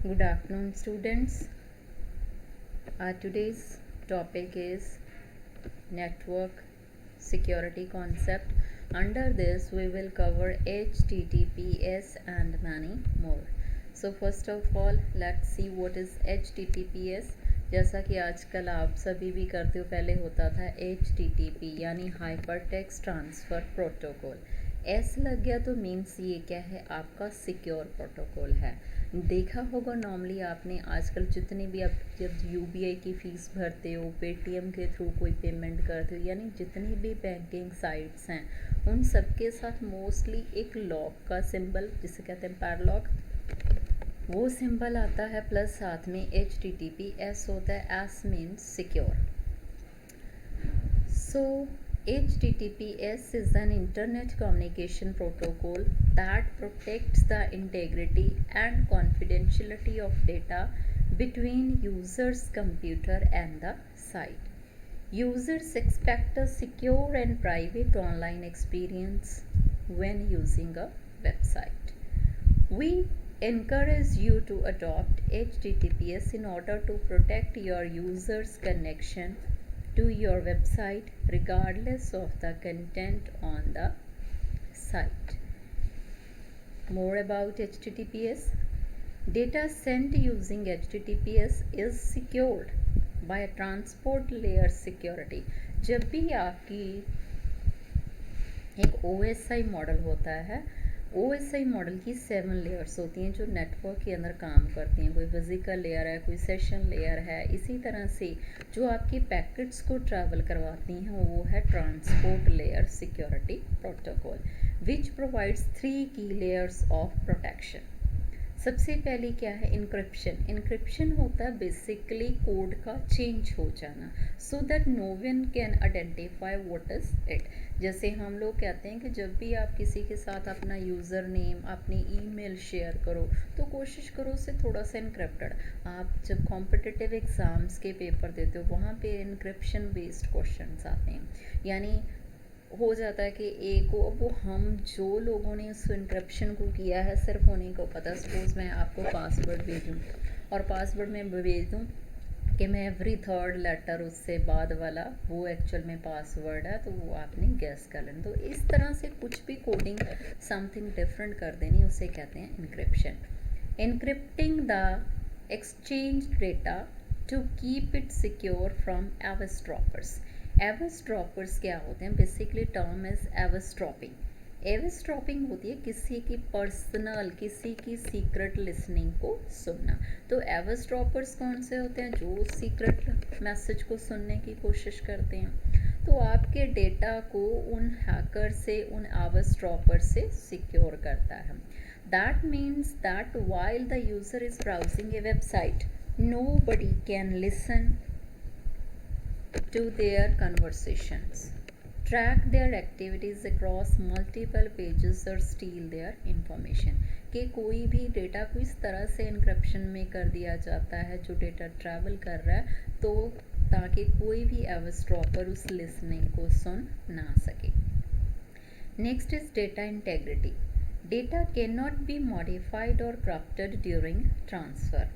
Good afternoon, students. Today's topic is network security concept. Under this, we will cover HTTPS and many more. So first of all, let's see what is HTTPS. जैसा कि आजकल आप सभी भी करते हो, पहले होता था HTTP यानी hyper text transfer protocol. S लग गया तो मीन्स ये क्या है, आपका सिक्योर प्रोटोकॉल है। देखा होगा नॉर्मली आपने आजकल जितने भी आप जब यूबीआई की फ़ीस भरते हो, पेटीएम के थ्रू कोई पेमेंट करते हो, यानी जितनी भी बैंकिंग साइट्स हैं उन सब के साथ मोस्टली एक लॉक का सिंबल, जिसे कहते हैं पैडलॉक, वो सिंबल आता है, प्लस साथ में HTTPS होता है। S means secure. So HTTPS is an internet communication protocol that protects the integrity and confidentiality of data between user's computer and the site. Users expect a secure and private online experience when using a website. We encourage you to adopt HTTPS in order to protect your users' connection to your website regardless of the content on the site. More about HTTPS. Data sent using HTTPS is secured by a transport layer security. जब भी आपकी एक OSI model होता है, OSI model की 7 layers होती हैं जो नेटवर्क के अंदर काम करती हैं। कोई फिजिकल लेयर है, कोई सेशन लेयर है। इसी तरह से जो आपकी पैकेट्स को ट्रैवल करवाती हैं वो है transport layer security protocol, which provides 3 की लेयर्स ऑफ प्रोटेक्शन। सबसे पहले क्या है, इनक्रिप्शन। इनक्रिप्शन होता है बेसिकली कोड का चेंज हो जाना, so that no one can identify what is it. जैसे हम लोग कहते हैं कि जब भी आप किसी के साथ अपना यूज़र नेम, अपनी ईमेल शेयर करो तो कोशिश करो उसे थोड़ा सा इनक्रिप्टेड। आप जब कॉम्पिटिटिव एग्ज़ाम्स के पेपर देते हो वहाँ पे इनक्रिप्शन बेस्ड क्वेश्चंस आते हैं, यानी हो जाता है कि एक को वो हम जो लोगों ने उस इनक्रिप्शन को किया है सिर्फ उन्हीं को पता। सपोज मैं आपको पासवर्ड भेजूँ और पासवर्ड में भेज दूँ कि मैं एवरी थर्ड लेटर उससे बाद वाला वो एक्चुअल में पासवर्ड है, तो वो आपने गैस कर लेना। तो इस तरह से कुछ भी कोडिंग समथिंग डिफरेंट कर देनी, उसे कहते हैं encryption. Encrypting the exchange data to keep it secure from eavesdroppers. Eavesdroppers क्या होते हैं, basically term is eavesdropping. Eavesdropping होती है किसी की पर्सनल, किसी की सीक्रेट लिसनिंग को सुनना। तो एवरस्ट्रॉपर्स कौन से होते हैं, जो सीक्रेट मैसेज को सुनने की कोशिश करते हैं। तो आपके डेटा को उन हैकर से, उन एवरस्ट्रॉपर से सिक्योर करता है। That means that while the user is browsing A website, nobody can listen to their conversations, track their activities across multiple pages or steal their information। कि कोई भी डेटा को इस तरह से इनक्रिप्शन में कर दिया जाता है जो डेटा ट्रैवल कर रहा है, तो ताकि कोई भी एवरस्ट्रॉपर उस लिसनिंग को सुन ना सके। Next is data integrity. Data can not be modified और corrupted during transfer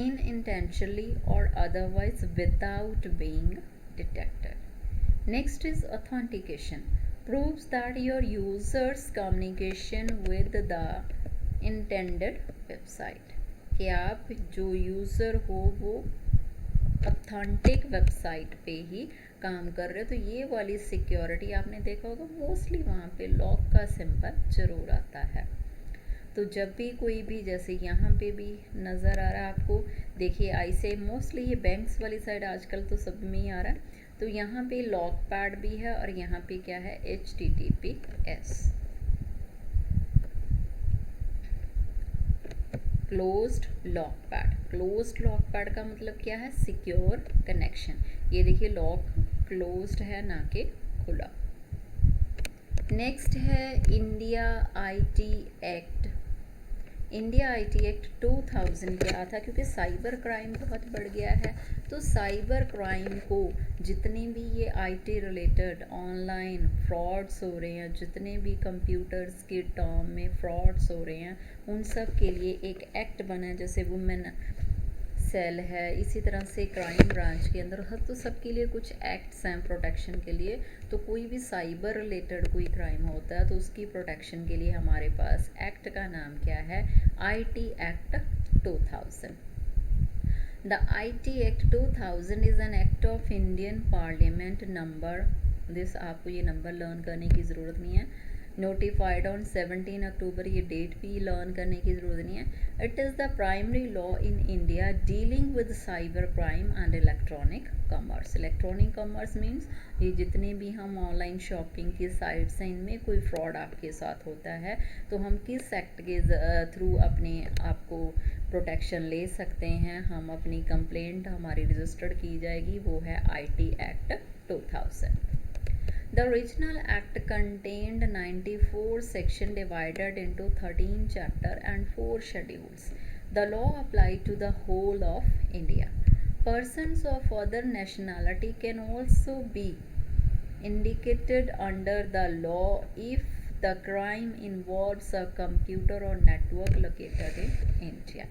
unintentionally or otherwise without being detected. Next is authentication. Proves that your user's communication with the intended website, कि आप जो user हो वो authentic website पे ही काम कर रहे हो। तो ये वाली सिक्योरिटी आपने देखा होगा मोस्टली वहाँ पे लॉक का सिंबल ज़रूर आता है। तो जब भी कोई भी, जैसे यहाँ पे भी नज़र आ रहा है आपको, देखिए आई से मोस्टली ये बैंक्स वाली साइड आजकल तो सब में ही आ रहा है। तो यहाँ पे लॉक पैड भी है और यहाँ पे क्या है, HTTPS, closed lock pad. Closed lock pad का मतलब क्या है, सिक्योर कनेक्शन। ये देखिए लॉक क्लोज्ड है, ना कि खुला। नेक्स्ट है India IT act India IT act 2000 क्या था, क्योंकि साइबर क्राइम बहुत बढ़ गया है, तो साइबर क्राइम को जितने भी ये आईटी रिलेटेड ऑनलाइन फ्रॉड्स हो रहे हैं, जितने भी कंप्यूटर्स के टर्म में फ्रॉड्स हो रहे हैं, उन सब के लिए एक एक्ट बना है, जैसे वुमेन सेल है, इसी तरह से क्राइम ब्रांच के अंदर हर तो सबके लिए कुछ एक्ट्स हैं प्रोटेक्शन के लिए। तो कोई भी साइबर रिलेटेड कोई क्राइम होता है तो उसकी प्रोटेक्शन के लिए हमारे पास एक्ट का नाम क्या है, IT act 2000। The IT act 2000 is an act of Indian parliament number, this आपको ये नंबर लर्न करने की ज़रूरत नहीं है, नोटिफाइड ऑन 17 अक्टूबर, ये डेट भी लर्न करने की ज़रूरत नहीं है। It is the primary law in India dealing with cyber crime and electronic commerce. Electronic commerce means ये जितने भी हम ऑनलाइन शॉपिंग की साइट्स हैं, इनमें कोई फ्रॉड आपके साथ होता है तो हम किस एक्ट के थ्रू अपने आप को प्रोटेक्शन ले सकते हैं, हम अपनी कंप्लेंट हमारी रजिस्टर्ड की जाएगी, वो है IT act 2000। The original act contained 94 sections divided into 13 chapters and 4 schedules. The law applied to the whole of India. Persons of other nationality can also be indicated under the law if the crime involves a computer or network located in India.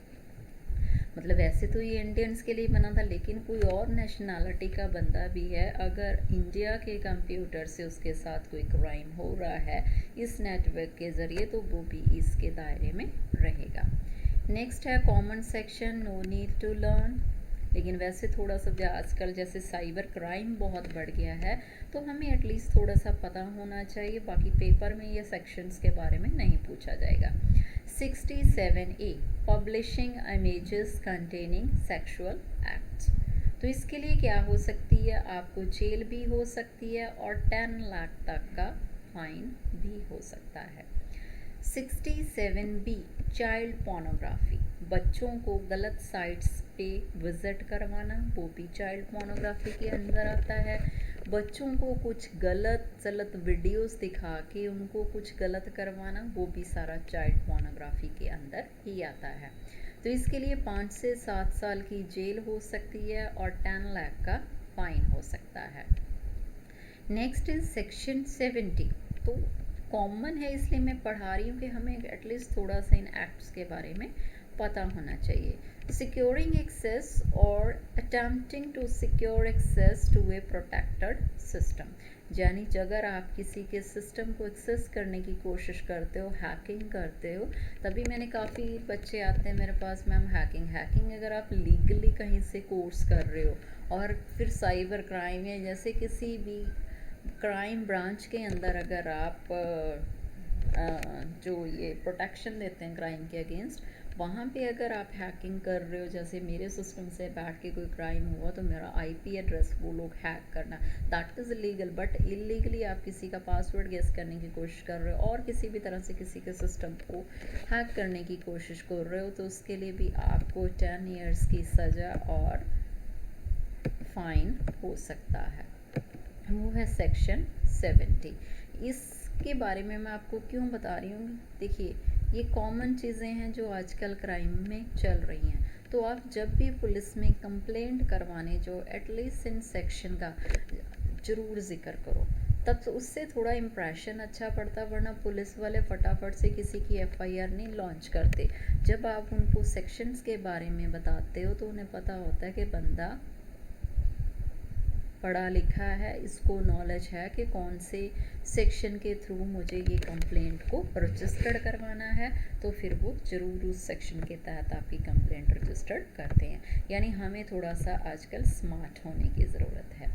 मतलब वैसे तो ये Indians के लिए बना था, लेकिन कोई और नेशनैलिटी का बंदा भी है, अगर इंडिया के कंप्यूटर से उसके साथ कोई क्राइम हो रहा है इस नेटवर्क के ज़रिए, तो वो भी इसके दायरे में रहेगा। नेक्स्ट है common section, no need to learn, लेकिन वैसे थोड़ा सा आजकल जैसे साइबर क्राइम बहुत बढ़ गया है तो हमें एटलीस्ट थोड़ा सा पता होना चाहिए, बाकी पेपर में ये सेक्शंस के बारे में नहीं पूछा जाएगा। 67A publishing images containing sexual acts, तो इसके लिए क्या हो सकती है, आपको जेल भी हो सकती है और 10 लाख तक का फाइन भी हो सकता है। 67B चाइल्ड पोर्नोग्राफी, बच्चों को गलत साइट्स पे विज़िट करवाना, वो भी चाइल्ड पोर्नोग्राफी के अंदर आता है। बच्चों को कुछ गलत वीडियोस दिखा के उनको कुछ गलत करवाना, वो भी सारा चाइल्ड पोर्नोग्राफी के अंदर ही आता है। तो इसके लिए 5 से 7 साल की जेल हो सकती है और 10 लाख का फाइन हो सकता है। नेक्स्ट इज सेक्शन 70, तो कॉमन है इसलिए मैं पढ़ा रही हूँ कि हमें एटलीस्ट थोड़ा सा इन एक्ट्स के बारे में पता होना चाहिए। सिक्योरिंग एक्सेस और attempting to secure access to a protected system, यानी अगर आप किसी के सिस्टम को एक्सेस करने की कोशिश करते हो, हैकिंग करते हो, तभी मैंने काफ़ी बच्चे आते हैं मेरे पास, मैम हैकिंग अगर आप लीगली कहीं से कोर्स कर रहे हो और फिर साइबर क्राइम है, जैसे किसी भी क्राइम ब्रांच के अंदर अगर आप जो ये प्रोटेक्शन देते हैं क्राइम के अगेंस्ट, वहाँ पे अगर आप हैकिंग कर रहे हो, जैसे मेरे सिस्टम से बैठ के कोई क्राइम हुआ तो मेरा आईपी एड्रेस वो लोग हैक करना, that is illegal. But illegally आप किसी का पासवर्ड गेस करने की कोशिश कर रहे हो और किसी भी तरह से किसी के सिस्टम को हैक करने की कोशिश कर रहे हो, तो उसके लिए भी आपको 10 ईयर्स की सज़ा और फाइन हो सकता है। वो है सेक्शन 70। इसके बारे में मैं आपको क्यों बता रही हूँ, देखिए ये कॉमन चीज़ें हैं जो आजकल क्राइम में चल रही हैं, तो आप जब भी पुलिस में कंप्लेंट करवाने जो एटलीस्ट इन सेक्शन का ज़रूर ज़िक्र करो, तब तो उससे थोड़ा इम्प्रेशन अच्छा पड़ता, वरना पुलिस वाले फटाफट से किसी की एफआईआर नहीं लॉन्च करते। जब आप उनको सेक्शंस के बारे में बताते हो तो उन्हें पता होता है कि बंदा पढ़ा लिखा है, इसको नॉलेज है कि कौन से सेक्शन के थ्रू मुझे ये कंप्लेंट को रजिस्टर्ड करवाना है, तो फिर वो ज़रूर उस सेक्शन के तहत आपकी कंप्लेंट रजिस्टर्ड करते हैं। यानी हमें थोड़ा सा आजकल स्मार्ट होने की ज़रूरत है।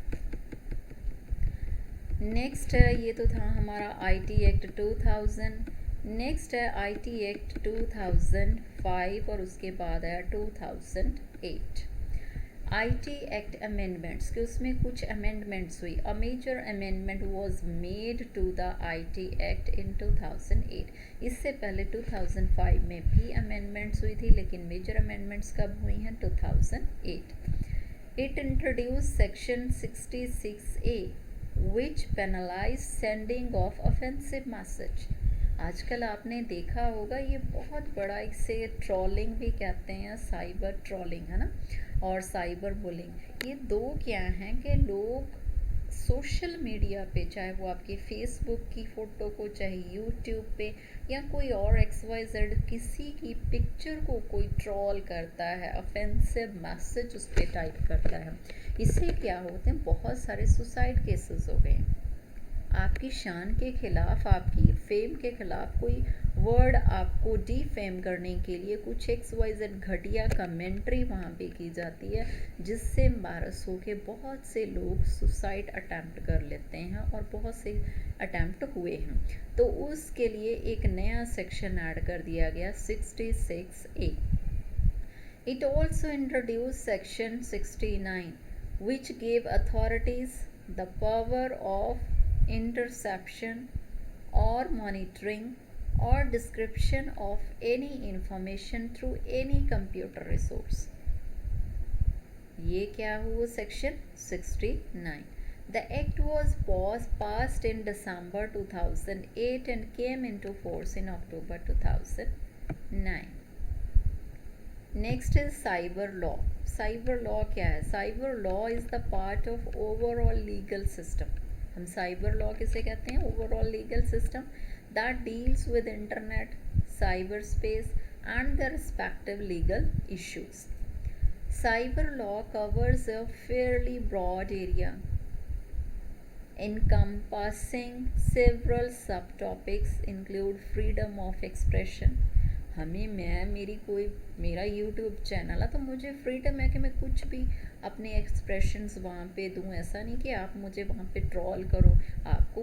नेक्स्ट है, ये तो था हमारा आईटी एक्ट 2000। नेक्स्ट है आईटी एक्ट 2005 और उसके बाद है 2008। आईटी एक्ट अमेंडमेंट्स के उसमें कुछ अमेंडमेंट्स हुई। A major amendment was made to the IT act in 2008। इससे पहले 2005 में भी अमेंडमेंट्स हुई थी, लेकिन मेजर अमेंडमेंट्स कब हुई हैं, 2008। It introduce section 66A which penalize sending of offensive message आजकल आपने देखा होगा ये बहुत बड़ा, इसे ट्रोलिंग भी कहते हैं, साइबर ट्रोलिंग है ना, और साइबर बुलिंग। ये दो क्या हैं कि लोग सोशल मीडिया पे, चाहे वो आपकी फेसबुक की फ़ोटो को, चाहे यूट्यूब पे, या कोई और XYZ किसी की पिक्चर को कोई ट्रोल करता है, ऑफेंसिव मैसेज उस पर टाइप करता है। इससे क्या होते हैं, बहुत सारे सुसाइड केसेस हो गए हैं। आपकी शान के खिलाफ, आपकी फेम के खिलाफ कोई वर्ड आपको डिफेम करने के लिए कुछ XYZ घटिया कमेंट्री वहाँ पे की जाती है, जिससे एम्बारस होके बहुत से लोग सुसाइड अटैम्प्ट कर लेते हैं, और बहुत से अटैम्प्ट हुए हैं। तो उसके लिए एक नया सेक्शन ऐड कर दिया गया, 66A। It also introduced Section 69, which gave authorities the power of interception or monitoring or description of any information through any computer resource. ये क्या हुआ, section 69। The act was passed in December 2008 and came into force in October 2009. Next is cyber law. Cyber law क्या है? Cyber law is the part of overall legal system. हम cyber law किसे कहते हैं? Overall legal system that deals with internet, cyber space and the respective legal issues. Cyber law covers a fairly broad area encompassing several subtopics include freedom of expression। मेरा YouTube channel है तो मुझे freedom है कि मैं कुछ भी अपने एक्सप्रेशंस वहाँ पे दूँ। ऐसा नहीं कि आप मुझे वहाँ पे ट्रोल करो, आपको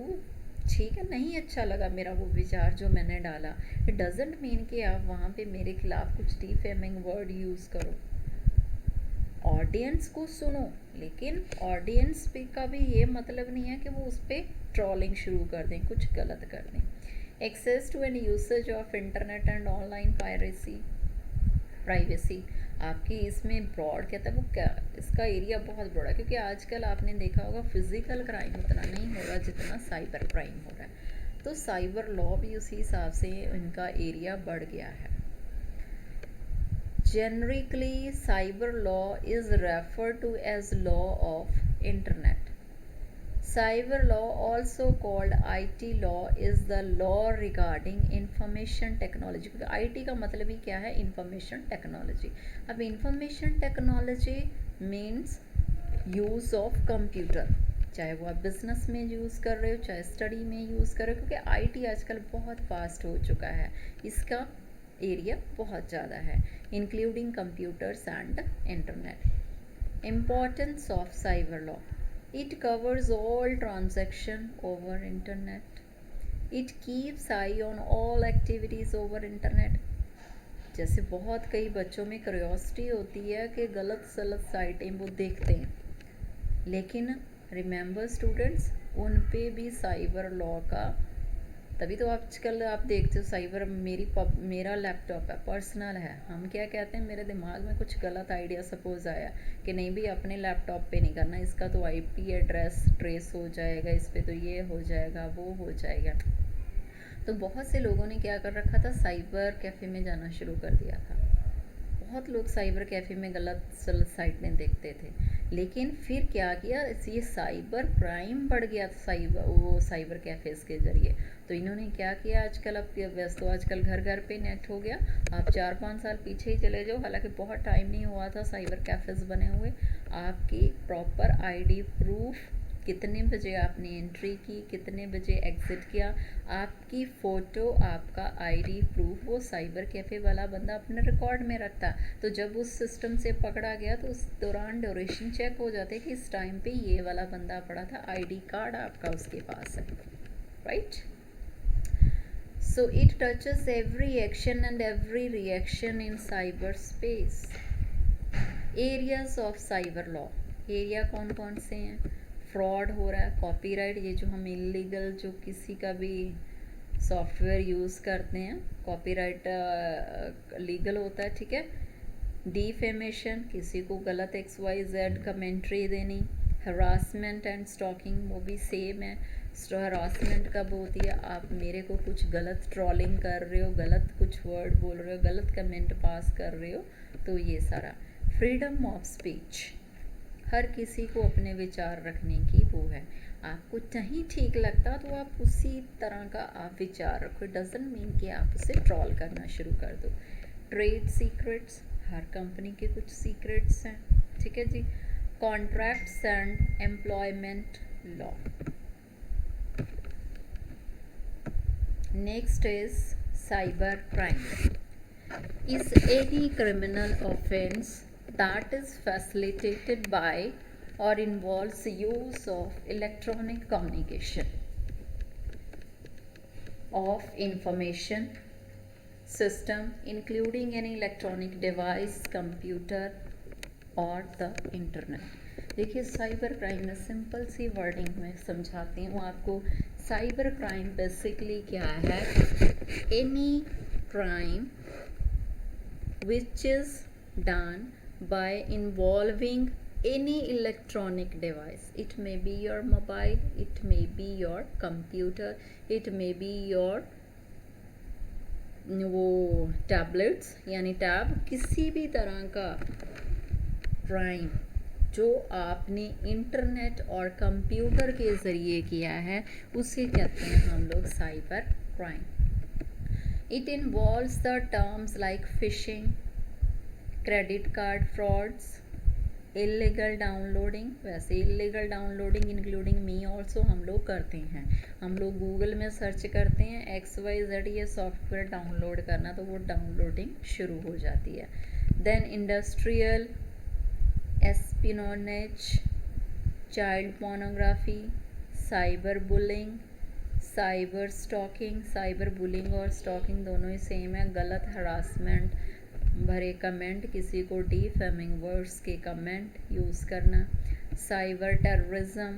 ठीक है नहीं अच्छा लगा मेरा वो विचार जो मैंने डाला, इट डजेंट मीन कि आप वहाँ पे मेरे खिलाफ कुछ डिफेमिंग वर्ड यूज़ करो। ऑडियंस को सुनो, लेकिन ऑडियंस पे का भी ये मतलब नहीं है कि वो उस पर ट्रोलिंग शुरू कर दें, कुछ गलत कर दें। Access to and usage of internet and online privacy. आपकी इसमें ब्रॉड कहता है वो क्या, इसका एरिया बहुत बड़ा है, क्योंकि आजकल आपने देखा होगा फिजिकल क्राइम उतना नहीं हो रहा जितना साइबर क्राइम हो रहा है, तो साइबर लॉ भी उसी हिसाब से इनका एरिया बढ़ गया है। Generically, cyber law is referred to as law of internet. Cyber law, also called IT law, is the law regarding information technology। IT का मतलब ही क्या है? information technology। अब information technology means use of computer, चाहे वो आप business में use कर रहे हो, चाहे स्टडी में यूज़ कर रहे हो, क्योंकि IT आजकल बहुत फास्ट हो चुका है, इसका एरिया बहुत ज़्यादा है, including computers and internet. Importance of cyber law, it covers all transaction over internet, it keeps I on all activities over internet. जैसे बहुत कई बच्चों में क्यूरियोसिटी होती है कि गलत सलत साइटें वो देखते हैं, लेकिन रिमेंबर स्टूडेंट्स, उन पे भी साइबर लॉ का, तभी तो आजकल आप देखते हो साइबर, मेरा लैपटॉप है, पर्सनल है, हम क्या कहते हैं, मेरे दिमाग में कुछ गलत आइडिया सपोज आया कि नहीं भी अपने लैपटॉप पे नहीं करना, इसका तो IP एड्रेस ट्रेस हो जाएगा, इस पर तो ये हो जाएगा, वो हो जाएगा। तो बहुत से लोगों ने क्या कर रखा था, साइबर कैफ़े में जाना शुरू कर दिया था। बहुत लोग साइबर कैफ़े में गलत सलत साइटें देखते थे, लेकिन फिर क्या किया, ये साइबर क्राइम बढ़ गया साइबर कैफ़ेज़ के ज़रिए। तो इन्होंने क्या किया, आजकल अब वैसे तो आजकल घर घर पे नेट हो गया, आप 4-5 साल पीछे ही चले जाओ, हालांकि बहुत टाइम नहीं हुआ था साइबर कैफ़ेज़ बने हुए। आपकी प्रॉपर ID प्रूफ, कितने बजे आपने एंट्री की, कितने बजे एग्ज़िट किया, आपकी फ़ोटो, आपका ID प्रूफ, वो साइबर कैफ़े वाला बंदा अपने रिकॉर्ड में रखता। तो जब उस सिस्टम से पकड़ा गया तो उस दौरान ड्यूरेशन चेक हो जाते कि इस टाइम पे ये वाला बंदा पड़ा था, ID कार्ड आपका उसके पास है, right. So it touches every action and every reaction in cyberspace. Areas of cyber law, area कौन कौन से हैं? फ्रॉड हो रहा है, कॉपीराइट, ये जो हम इलीगल जो किसी का भी सॉफ्टवेयर यूज़ करते हैं, कॉपीराइट लीगल होता है, ठीक है। डिफेमेशन, किसी को गलत XYZ कमेंट्री देनी। हरासमेंट एंड स्टॉकिंग वो भी सेम है। हरासमेंट कब होती है, आप मेरे को कुछ गलत ट्रोलिंग कर रहे हो, गलत कुछ वर्ड बोल रहे हो, गलत कमेंट पास कर रहे हो, तो ये सारा। फ्रीडम ऑफ स्पीच, हर किसी को अपने विचार रखने की वो है। आपको नहीं ठीक लगता तो आप उसी तरह का आप विचार रखो, डजंट मीन कि आप उसे ट्रोल करना शुरू कर दो। ट्रेड सीक्रेट्स, हर कंपनी के कुछ सीक्रेट्स हैं, ठीक है जी। Contracts and employment law. Next is cyber crime, is any criminal offense that is facilitated by or involves use of electronic communication of information system including any electronic device, computer or the internet। देखिए cyber crime में simple सी wording में समझाती हूँ आपको। Cyber crime basically क्या है, any crime which is done by involving any electronic device. It may be your mobile, it may be your computer, it may be your वो tablets यानी tab, किसी भी तरह का क्राइम जो आपने इंटरनेट और कंप्यूटर के ज़रिए किया है उसे कहते हैं हम लोग cyber crime. It involves the terms like phishing, credit card frauds, illegal downloading। वैसे illegal downloading including me also हम लोग करते हैं। हम लोग गूगल में सर्च करते हैं XYZ ये सॉफ्टवेयर डाउनलोड करना, तो वो डाउनलोडिंग शुरू हो जाती है। Then industrial espionage, child pornography, cyber bullying, cyber stalking. Cyber bullying और स्टॉकिंग दोनों ही सेम है, गलत हरासमेंट भरे कमेंट, किसी को डिफेमिंग वर्ड्स के कमेंट यूज़ करना। साइबर टेररिज्म,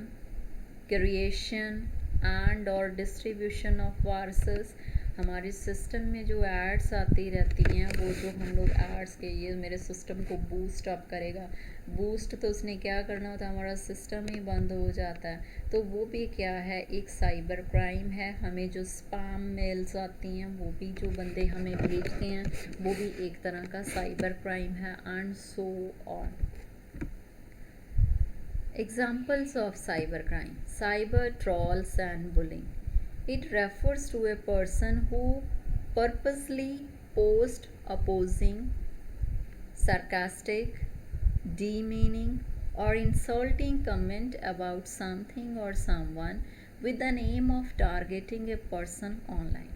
क्रिएशन एंड और डिस्ट्रीब्यूशन ऑफ वायरसेस। हमारे सिस्टम में जो एड्स आती रहती हैं, वो जो हम लोग एड्स के ये मेरे सिस्टम को बूस्ट अप करेगा, बूस्ट तो उसने क्या करना होता है, हमारा सिस्टम ही बंद हो जाता है, तो वो भी क्या है, एक साइबर क्राइम है। हमें जो स्पैम मेल्स आती हैं वो भी जो बंदे हमें भेजते हैं वो भी एक तरह का साइबर क्राइम है, and so on. Examples of cybercrime: cyber trolls and bullying. It refers to a person who purposely posts opposing, sarcastic, demeaning, or insulting comment about something or someone with the aim of targeting a person online.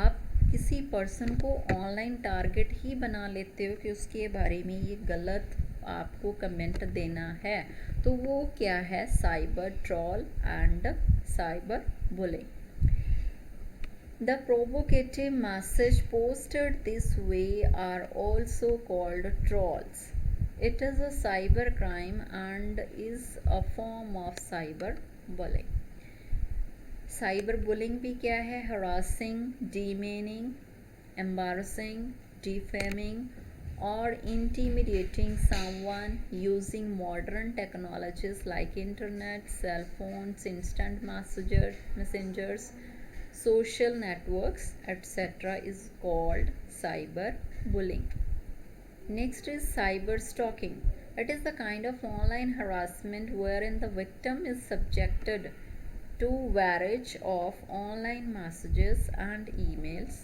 आप किसी person को online target ही बना लेते हो कि उसके बारे में ये गलत आपको कमेंट देना है, तो वो क्या है, cyber troll and cyber bullying. The provocative message posted this way are also called trolls. It is a cyber crime and is a form of cyber bullying. Cyber bullying भी क्या है, harassing, demeaning, embarrassing, defaming or intimidating someone using modern technologies like internet, cell phones, instant messengers, social networks, etc. is called cyber bullying. Next is cyber stalking. It is the kind of online harassment wherein the victim is subjected to barrage of online messages and emails.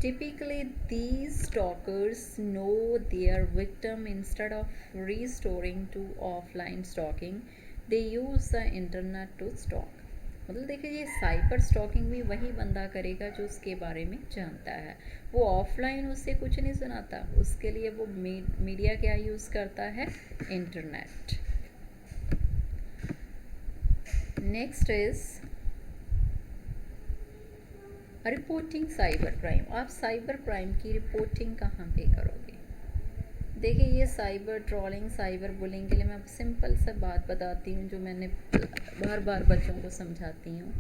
Typically, these stalkers know their victim. Instead of restoring to offline stalking, they use the internet to stalk. मतलब देखिए ये cyber stalking भी वही बंदा करेगा जो उसके बारे में जानता है, वो ऑफलाइन उससे कुछ नहीं सुनाता, उसके लिए वो मीडिया क्या यूज़ करता है, internet. Next is reporting cyber crime. आप साइबर क्राइम की रिपोर्टिंग कहाँ पे करोगे? देखिए ये साइबर ट्रोलिंग, साइबर बुलिंग के लिए मैं सिंपल सा बात बताती हूँ जो मैंने बार बार बच्चों को समझाती हूँ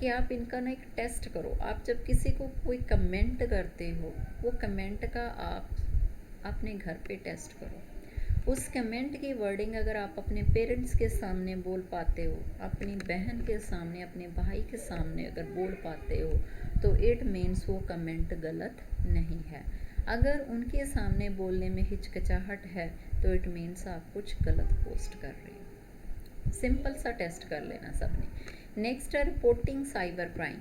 कि आप इनका ना एक टेस्ट करो। आप जब किसी को कोई कमेंट करते हो, वो कमेंट का आप अपने घर पे टेस्ट करो। उस कमेंट की वर्डिंग अगर आप अपने पेरेंट्स के सामने बोल पाते हो, अपनी बहन के सामने, अपने भाई के सामने अगर बोल पाते हो, तो इट मीन्स वो कमेंट गलत नहीं है। अगर उनके सामने बोलने में हिचकिचाहट है तो इट मीन्स आप कुछ गलत पोस्ट कर रहे हो। सिंपल सा टेस्ट कर लेना सबने। नेक्स्ट है reporting cyber crime.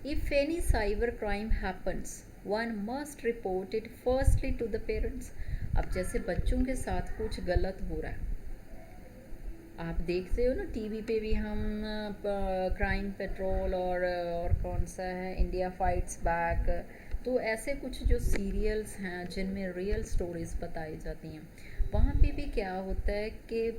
If any cyber crime happens, one must report it firstly to the parents. अब जैसे बच्चों के साथ कुछ गलत हो रहा है, आप देखते हो ना टीवी पे भी हम क्राइम पेट्रोल और कौन सा है इंडिया फाइट्स बैक, तो ऐसे कुछ जो सीरियल्स हैं जिनमें रियल स्टोरीज बताई जाती हैं, वहाँ पे भी क्या होता है कि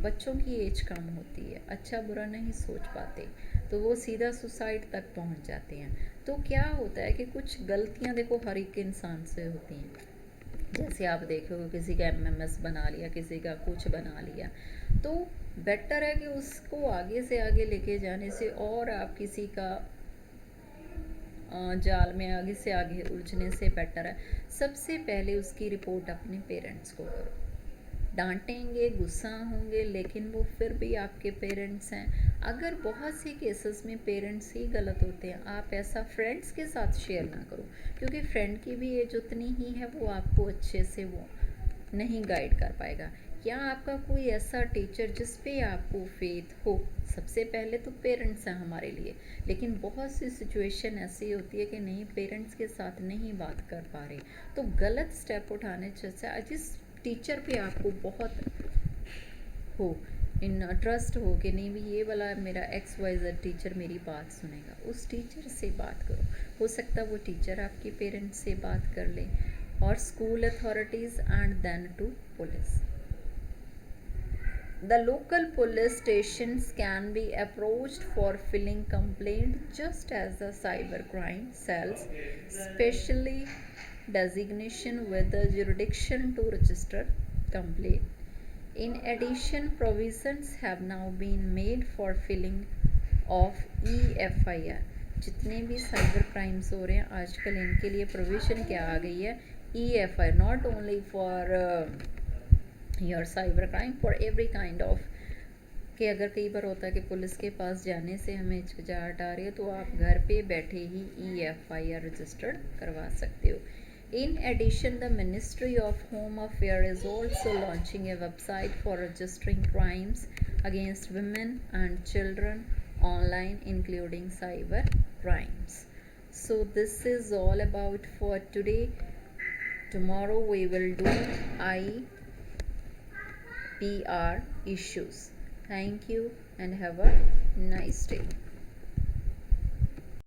बच्चों की एज कम होती है, अच्छा बुरा नहीं सोच पाते, तो वो सीधा सुसाइड तक पहुँच जाते हैं। तो क्या होता है कि कुछ गलतियाँ देखो हर एक इंसान से होती हैं। जैसे आप देखोगे किसी का एमएमएस बना लिया, किसी का कुछ बना लिया, तो बेटर है कि उसको आगे से आगे लेके जाने से और आप किसी का जाल में आगे से आगे उलझने से बेटर है सबसे पहले उसकी रिपोर्ट अपने पेरेंट्स को करो। डांटेंगे, गुस्सा होंगे, लेकिन वो फिर भी आपके पेरेंट्स हैं। अगर बहुत से केसेस में पेरेंट्स ही गलत होते हैं, आप ऐसा फ्रेंड्स के साथ शेयर ना करो, क्योंकि फ्रेंड की भी एज उतनी ही है, वो आपको अच्छे से वो नहीं गाइड कर पाएगा। या आपका कोई ऐसा टीचर जिस पे आपको फेथ हो, सबसे पहले तो पेरेंट्स हैं हमारे लिए, लेकिन बहुत सी सिचुएशन ऐसी होती है कि नहीं, पेरेंट्स के साथ नहीं बात कर पा रहे, तो गलत स्टेप उठाने से जिस टीचर पे आपको बहुत हो इन ट्रस्ट हो कि नहीं भी ये वाला मेरा XYZ टीचर मेरी बात सुनेगा, उस टीचर से बात करो। हो सकता है वो टीचर आपके पेरेंट्स से बात कर ले, और school authorities and then to police. The local police stations can be approached for filing complaint, just as the cybercrime cells, specially designation with the jurisdiction to register complaint. In addition, provisions have now been made for filing of EFIR. जितने भी cyber crimes हो रहे हैं आजकल, इनके लिए provision क्या आ गई है, EFIR, not only for your cyber crime, for every kind of, कि अगर कई बार होता है कि पुलिस के पास जाने से हमें हिचकिचाहट आ रही है, तो आप घर पे बैठे ही EFIR रजिस्टर्ड करवा सकते हो। In addition, the Ministry of Home Affairs is also launching a website for registering crimes against women and children online, including cyber crimes. So this is all about for today. Tomorrow we will do IPR issues. Thank you and have a nice day.